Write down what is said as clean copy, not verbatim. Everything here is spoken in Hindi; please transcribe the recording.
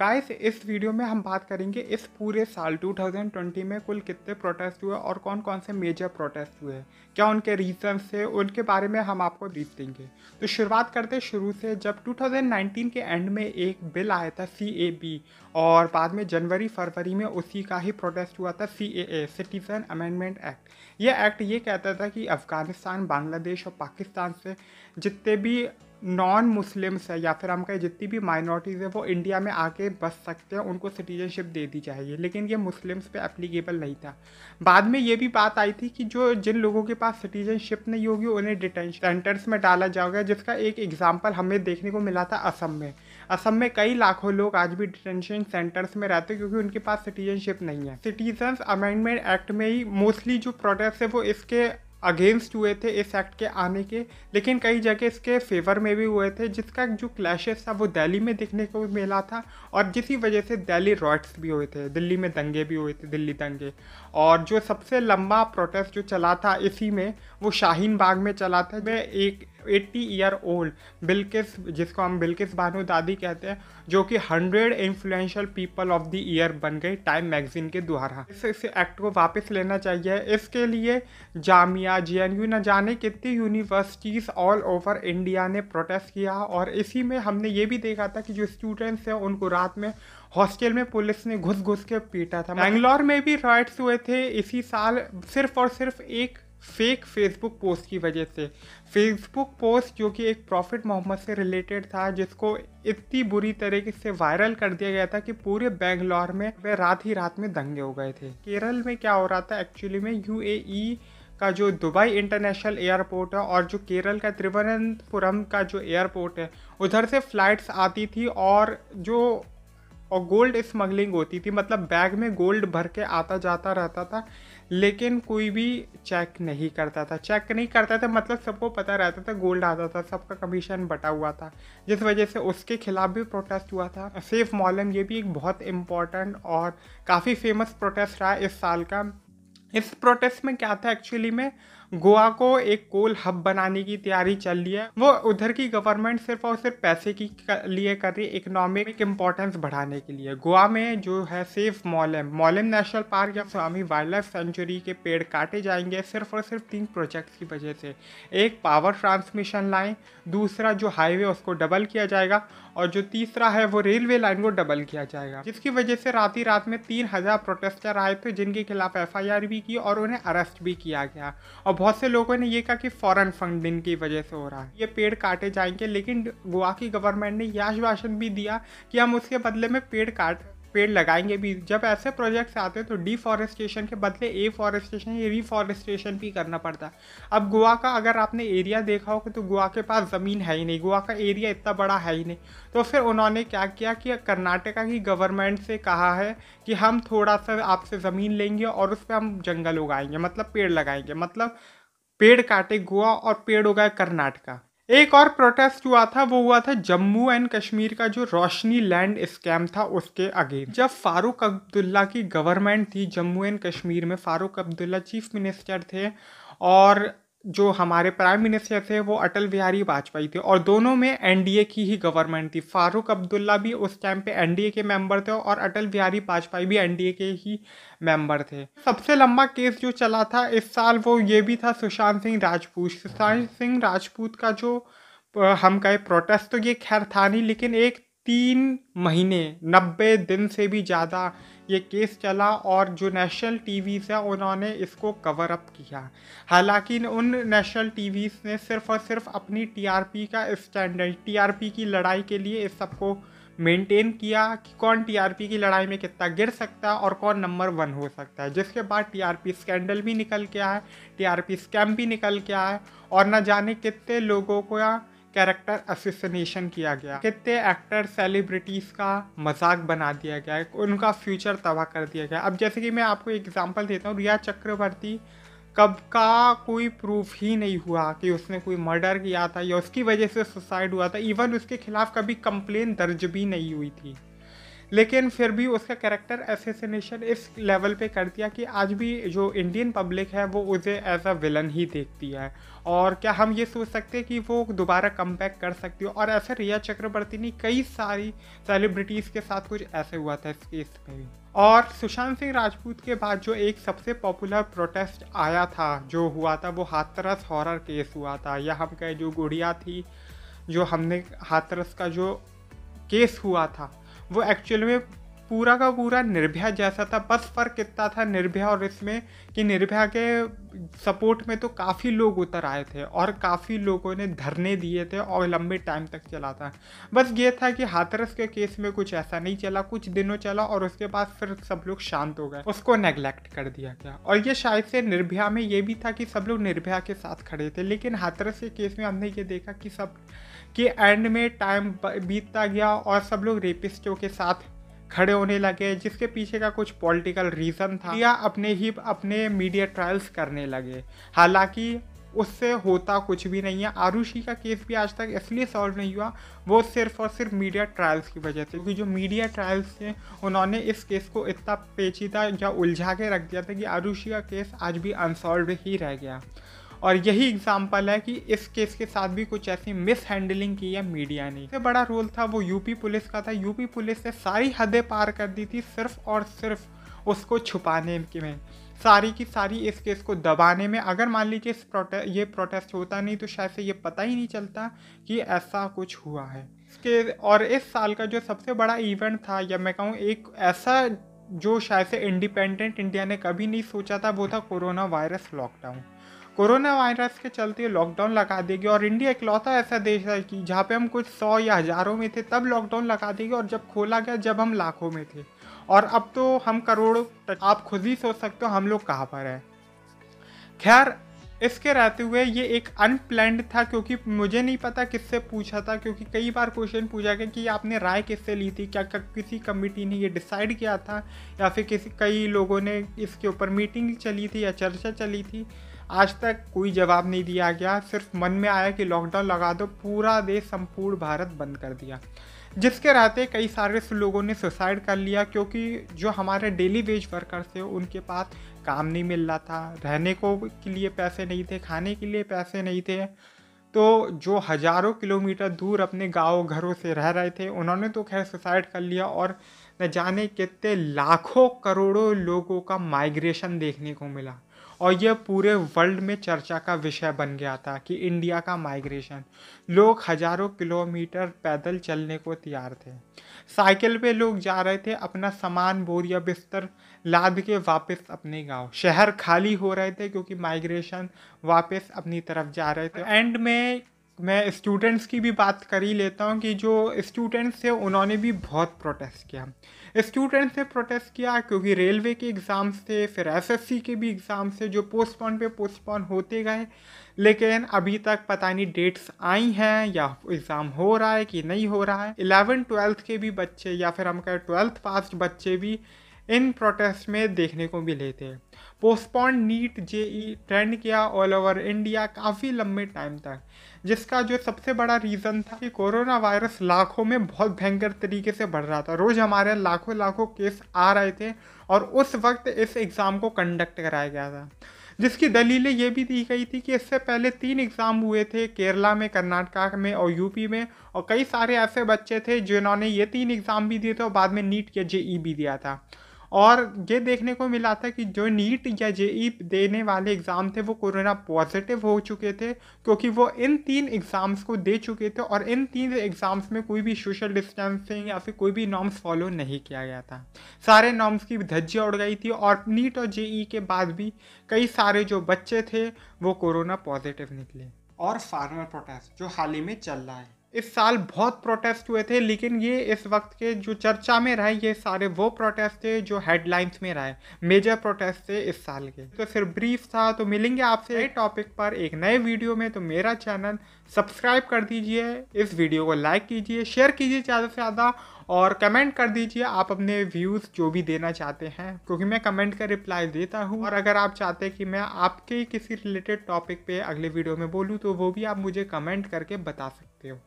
गाइस इस वीडियो में हम बात करेंगे इस पूरे साल 2020 में कुल कितने प्रोटेस्ट हुए और कौन कौन से मेजर प्रोटेस्ट हुए, क्या उनके रीजंस थे, उनके बारे में हम आपको ब्रीफ देंगे। तो शुरुआत करते हैं शुरू से। जब 2019 के एंड में एक बिल आया था CAB और बाद में जनवरी फरवरी में उसी का ही प्रोटेस्ट हुआ था CAA, सिटीजन अमेंडमेंट एक्ट। यह एक्ट ये कहता था कि अफ़गानिस्तान, बांग्लादेश और पाकिस्तान से जितने भी नॉन मुस्लिम्स है या फिर हम कहें जितनी भी माइनॉरिटीज़ है वो इंडिया में आके बस सकते हैं, उनको सिटीजनशिप दे दी जाएगी। लेकिन ये मुस्लिम्स पे एप्लीकेबल नहीं था। बाद में ये भी बात आई थी कि जिन लोगों के पास सिटीजनशिप नहीं होगी उन्हें डिटेंशन सेंटर्स में डाला जाएगा, जिसका एक एग्जाम्पल हमें देखने को मिला था असम में। असम में कई लाखों लोग आज भी डिटेंशन सेंटर्स में रहते हैं क्योंकि उनके पास सिटीजनशिप नहीं है। सिटीजन्स अमेंडमेंट एक्ट में ही मोस्टली जो प्रोटेस्ट है वो इसके अगेंस्ट हुए थे, इस एक्ट के आने के। लेकिन कई जगह इसके फेवर में भी हुए थे, जिसका जो क्लैशेस था वो दिल्ली में देखने को मिला था और जिसकी वजह से दिल्ली रॉयट्स भी हुए थे, दिल्ली में दंगे भी हुए थे, दिल्ली दंगे। और जो सबसे लंबा प्रोटेस्ट जो चला था इसी में वो शाहीन बाग में चला था। मैं एक 80 ईयर ओल्ड बिल्किस, जिसको हम बिल्किस बानो दादी कहते हैं, जो कि 100 influential people of the year बन गई टाइम मैगजीन के द्वारा। इस एक्ट को वापस लेना चाहिए। इसके लिए जामिया, JNU न जाने कितनी यूनिवर्सिटीज़ ऑल ओवर इंडिया ने प्रोटेस्ट किया। और इसी में हमने ये भी देखा था कि जो स्टूडेंट्स हैं उनको रात में हॉस्टल में पुलिस ने घुस घुस के पीटा था। बैंगलोर में भी राइट्स हुए थे इसी साल, सिर्फ और सिर्फ एक फेक फेसबुक पोस्ट की वजह से। फेसबुक पोस्ट जो कि एक प्रॉफिट मोहम्मद से रिलेटेड था, जिसको इतनी बुरी तरीके से वायरल कर दिया गया था कि पूरे बैंगलोर में वह रात ही रात में दंगे हो गए थे। केरल में क्या हो रहा था एक्चुअली में, UAE का जो दुबई इंटरनेशनल एयरपोर्ट है और जो केरल का त्रिवनंतपुरम का जो एयरपोर्ट है उधर से फ्लाइट्स आती थी और गोल्ड स्मगलिंग होती थी। मतलब बैग में गोल्ड भर के आता जाता रहता था, लेकिन कोई भी चेक नहीं करता था। मतलब सबको पता रहता था गोल्ड आता था, सबका कमीशन बटा हुआ था, जिस वजह से उसके खिलाफ भी प्रोटेस्ट हुआ था। सेफ मॉलम ये भी एक बहुत इम्पॉर्टेंट और काफ़ी फेमस प्रोटेस्ट रहा इस साल का। इस प्रोटेस्ट में क्या था एक्चुअली में, गोवा को एक कोल हब बनाने की तैयारी चल रही है। वो उधर की गवर्नमेंट सिर्फ और सिर्फ पैसे की लिए कर रही है, इकोनॉमिक इम्पोर्टेंस बढ़ाने के लिए। गोवा में जो है सेफ मॉलम नेशनल पार्क या स्वामी वाइल्ड लाइफ सेंचुरी के पेड़ काटे जाएंगे सिर्फ और सिर्फ 3 प्रोजेक्ट्स की वजह से। एक पावर ट्रांसमिशन लाइन, दूसरा जो हाईवे उसको डबल किया जाएगा और जो तीसरा है वो रेलवे लाइन को डबल किया जाएगा। जिसकी वजह से रात ही रात में 3000 प्रोटेस्टर आए थे, जिनके खिलाफ FIR भी की और उन्हें अरेस्ट भी किया गया। और बहुत से लोगों ने ये कहा कि फॉरेन फंडिंग की वजह से हो रहा है, ये पेड़ काटे जाएंगे। लेकिन गोवा की गवर्नमेंट ने यह आश्वासन भी दिया कि हम उसके बदले में पेड़ लगाएंगे भी। जब ऐसे प्रोजेक्ट्स आते हैं तो डिफॉरेस्टेशन के बदले एफॉरेस्टेशन या रिफॉरेस्टेशन भी करना पड़ता है। अब गोवा का अगर आपने एरिया देखा होगा तो गोवा के पास ज़मीन है ही नहीं, गोवा का एरिया इतना बड़ा है ही नहीं। तो फिर उन्होंने क्या किया कि कर्नाटका की गवर्नमेंट से कहा है कि हम थोड़ा सा आपसे ज़मीन लेंगे और उस पर हम जंगल उगाएंगे, मतलब पेड़ लगाएंगे। मतलब पेड़ काटे गोवा और पेड़ उगाए कर्नाटका। एक और प्रोटेस्ट हुआ था, वो हुआ था जम्मू एंड कश्मीर का जो रोशनी लैंड स्कैम था उसके अगेंस्ट। जब फारूक अब्दुल्ला की गवर्नमेंट थी जम्मू एंड कश्मीर में, फारूक अब्दुल्ला चीफ मिनिस्टर थे और जो हमारे प्राइम मिनिस्टर थे वो अटल बिहारी वाजपेयी थे, और दोनों में NDA की ही गवर्नमेंट थी। फारूक अब्दुल्ला भी उस टाइम पे NDA के मेंबर थे और अटल बिहारी वाजपेयी भी NDA के ही मेंबर थे। सबसे लंबा केस जो चला था इस साल वो ये भी था सुशांत सिंह राजपूत का जो हम कहे प्रोटेस्ट, तो ये खैर था नहीं, लेकिन एक 3 महीने 90 दिन से भी ज़्यादा ये केस चला और जो नेशनल टीवीज़ है उन्होंने इसको कवर अप किया। हालांकि उन नेशनल टीवीज़ ने सिर्फ और सिर्फ अपनी TRP का स्टैंडर्ड, TRP की लड़ाई के लिए इस सबको मेंटेन किया कि कौन TRP की लड़ाई में कितना गिर सकता है और कौन नंबर 1 हो सकता है। जिसके बाद TRP स्कैंडल भी निकल के आया है, TRP स्कैम भी निकल के आया है और न जाने कितने लोगों को कैरेक्टर असैसिनेशन किया गया, कितने एक्टर सेलिब्रिटीज़ का मजाक बना दिया गया, उनका फ्यूचर तबाह कर दिया गया। अब जैसे कि मैं आपको एग्जांपल देता हूँ, रिया चक्रवर्ती कब का कोई प्रूफ ही नहीं हुआ कि उसने कोई मर्डर किया था या उसकी वजह से सुसाइड हुआ था। इवन उसके खिलाफ कभी कंप्लेन दर्ज भी नहीं हुई थी। लेकिन फिर भी उसका कैरेक्टर असैसिनेशन इस लेवल पे कर दिया कि आज भी जो इंडियन पब्लिक है वो उसे एज अ विलन ही देखती है। और क्या हम ये सोच सकते हैं कि वो दोबारा कम बैक कर सकती हो? और ऐसा रिया चक्रवर्ती नहीं, कई सारी सेलिब्रिटीज़ के साथ कुछ ऐसे हुआ था इस केस में भी। और सुशांत सिंह राजपूत के बाद जो एक सबसे पॉपुलर प्रोटेस्ट आया था, जो हुआ था, वो हाथरस हॉरर केस हुआ था। या हम कहें जो गुड़िया थी, जो हमने हाथरस का जो केस हुआ था, वो एक्चुअल में पूरा का पूरा निर्भया जैसा था। बस फ़र्क इतना था निर्भया और इसमें कि निर्भया के सपोर्ट में तो काफ़ी लोग उतर आए थे और काफ़ी लोगों ने धरने दिए थे और लंबे टाइम तक चला था। बस ये था कि हाथरस के केस में कुछ ऐसा नहीं चला, कुछ दिनों चला और उसके बाद फिर सब लोग शांत हो गए, उसको नेग्लेक्ट कर दिया गया। और ये शायद से निर्भया में ये भी था कि सब लोग निर्भया के साथ खड़े थे, लेकिन हाथरस के केस में हमने ये देखा कि सब कि एंड में टाइम बीतता गया और सब लोग रेपिस्टों के साथ खड़े होने लगे, जिसके पीछे का कुछ पॉलिटिकल रीज़न था, या अपने मीडिया ट्रायल्स करने लगे। हालांकि उससे होता कुछ भी नहीं है। आरुषि का केस भी आज तक इसलिए सॉल्व नहीं हुआ, वो सिर्फ और सिर्फ मीडिया ट्रायल्स की वजह से, क्योंकि जो मीडिया ट्रायल्स थे उन्होंने इस केस को इतना पेचीदा या उलझा के रख दिया था कि आरुषि का केस आज भी अनसॉल्व ही रह गया। और यही एग्जाम्पल है कि इस केस के साथ भी कुछ ऐसी मिस हैंडलिंग की है मीडिया ने। सबसे बड़ा रोल था वो यूपी पुलिस का था। यूपी पुलिस ने सारी हदें पार कर दी थी सिर्फ और सिर्फ उसको छुपाने में, सारी की सारी इस केस को दबाने में। अगर मान लीजिए ये प्रोटेस्ट होता नहीं तो शायद से ये पता ही नहीं चलता कि ऐसा कुछ हुआ है। और इस साल का जो सबसे बड़ा इवेंट था, या मैं कहूँ एक ऐसा जो शायद से इंडिपेंडेंट इंडिया ने कभी नहीं सोचा था, वो था corona virus lockdown. Corona virus के चलते लॉकडाउन लगा देगी और इंडिया इकलौता ऐसा देश है कि जहाँ पे हम कुछ 100 या हज़ारों में थे तब लॉकडाउन लगा देगी, और जब खोला गया जब हम लाखों में थे, और अब तो हम करोड़ों। आप खुद ही सोच सकते हो हम लोग कहाँ पर हैं। खैर, इसके रहते हुए ये एक अनप्लैंड था, क्योंकि मुझे नहीं पता किससे पूछा था, क्योंकि कई बार क्वेश्चन पूछा गया कि आपने राय किससे ली थी, क्या किसी कमेटी ने ये डिसाइड किया था, या फिर कई लोगों ने इसके ऊपर मीटिंग चली थी या चर्चा चली थी। आज तक कोई जवाब नहीं दिया गया। सिर्फ मन में आया कि लॉकडाउन लगा दो, पूरा देश, संपूर्ण भारत बंद कर दिया, जिसके रहते कई सारे लोगों ने सुसाइड कर लिया, क्योंकि जो हमारे डेली वेज वर्कर्स थे उनके पास काम नहीं मिल रहा था, रहने को के लिए पैसे नहीं थे, खाने के लिए पैसे नहीं थे। तो जो हज़ारों किलोमीटर दूर अपने गाँव घरों से रह रहे थे उन्होंने तो खैर सुसाइड कर लिया, और न जाने कितने लाखों करोड़ों लोगों का माइग्रेशन देखने को मिला। और यह पूरे वर्ल्ड में चर्चा का विषय बन गया था कि इंडिया का माइग्रेशन, लोग हज़ारों किलोमीटर पैदल चलने को तैयार थे, साइकिल पे लोग जा रहे थे अपना सामान, बोरिया, बिस्तर लाद के वापस अपने गांव। शहर खाली हो रहे थे क्योंकि माइग्रेशन वापस अपनी तरफ जा रहे थे। एंड में मैं स्टूडेंट्स की भी बात कर ही लेता हूँ कि जो स्टूडेंट्स थे उन्होंने भी बहुत प्रोटेस्ट किया। स्टूडेंट्स ने प्रोटेस्ट किया क्योंकि रेलवे के एग्ज़ाम्स थे, फिर एसएससी के भी एग्ज़ाम्स थे जो पोस्टपोन होते गए, लेकिन अभी तक पता नहीं डेट्स आई हैं या एग्ज़ाम हो रहा है कि नहीं हो रहा है। 11th-12th के भी बच्चे, या फिर हम कहें 12th पास बच्चे भी इन प्रोटेस्ट में देखने को मिले थे। पोस्टपोन नीट जेई ट्रेंड किया ऑल ओवर इंडिया काफ़ी लंबे टाइम तक, जिसका जो सबसे बड़ा रीज़न था कि कोरोना वायरस लाखों में बहुत भयंकर तरीके से बढ़ रहा था। रोज़ हमारे लाखों केस आ रहे थे और उस वक्त इस एग्ज़ाम को कंडक्ट कराया गया था, जिसकी दलीलें ये भी दी गई थी कि इससे पहले 3 एग्ज़ाम हुए थे केरला में, कर्नाटका में और यूपी में, और कई सारे ऐसे बच्चे थे जिन्होंने ये 3 एग्ज़ाम भी दिए थे और बाद में नीट या जेई भी दिया था। और ये देखने को मिला था कि जो नीट या जेई देने वाले एग्ज़ाम थे वो कोरोना पॉजिटिव हो चुके थे, क्योंकि वो इन 3 एग्ज़ाम्स को दे चुके थे और इन 3 एग्ज़ाम्स में कोई भी सोशल डिस्टेंसिंग या फिर कोई भी नॉर्म्स फॉलो नहीं किया गया था। सारे नॉर्म्स की धज्जियां उड़ गई थी और नीट और जेई के बाद भी कई सारे जो बच्चे थे वो कोरोना पॉजिटिव निकले। और फार्मर प्रोटेस्ट जो हाल ही में चल रहा है, इस साल बहुत प्रोटेस्ट हुए थे, लेकिन ये इस वक्त के जो चर्चा में रहे ये सारे वो प्रोटेस्ट थे जो हेडलाइंस में रहे, मेजर प्रोटेस्ट थे इस साल के। तो फिर ब्रीफ था, तो मिलेंगे आपसे नए टॉपिक पर एक नए वीडियो में। तो मेरा चैनल सब्सक्राइब कर दीजिए, इस वीडियो को लाइक कीजिए, शेयर कीजिए ज़्यादा से ज़्यादा, और कमेंट कर दीजिए आप अपने व्यूज़ जो भी देना चाहते हैं, क्योंकि मैं कमेंट का रिप्लाई देता हूँ। और अगर आप चाहते हैं कि मैं आपके किसी रिलेटेड टॉपिक पे अगले वीडियो में बोलूँ तो वो भी आप मुझे कमेंट करके बता सकते हो।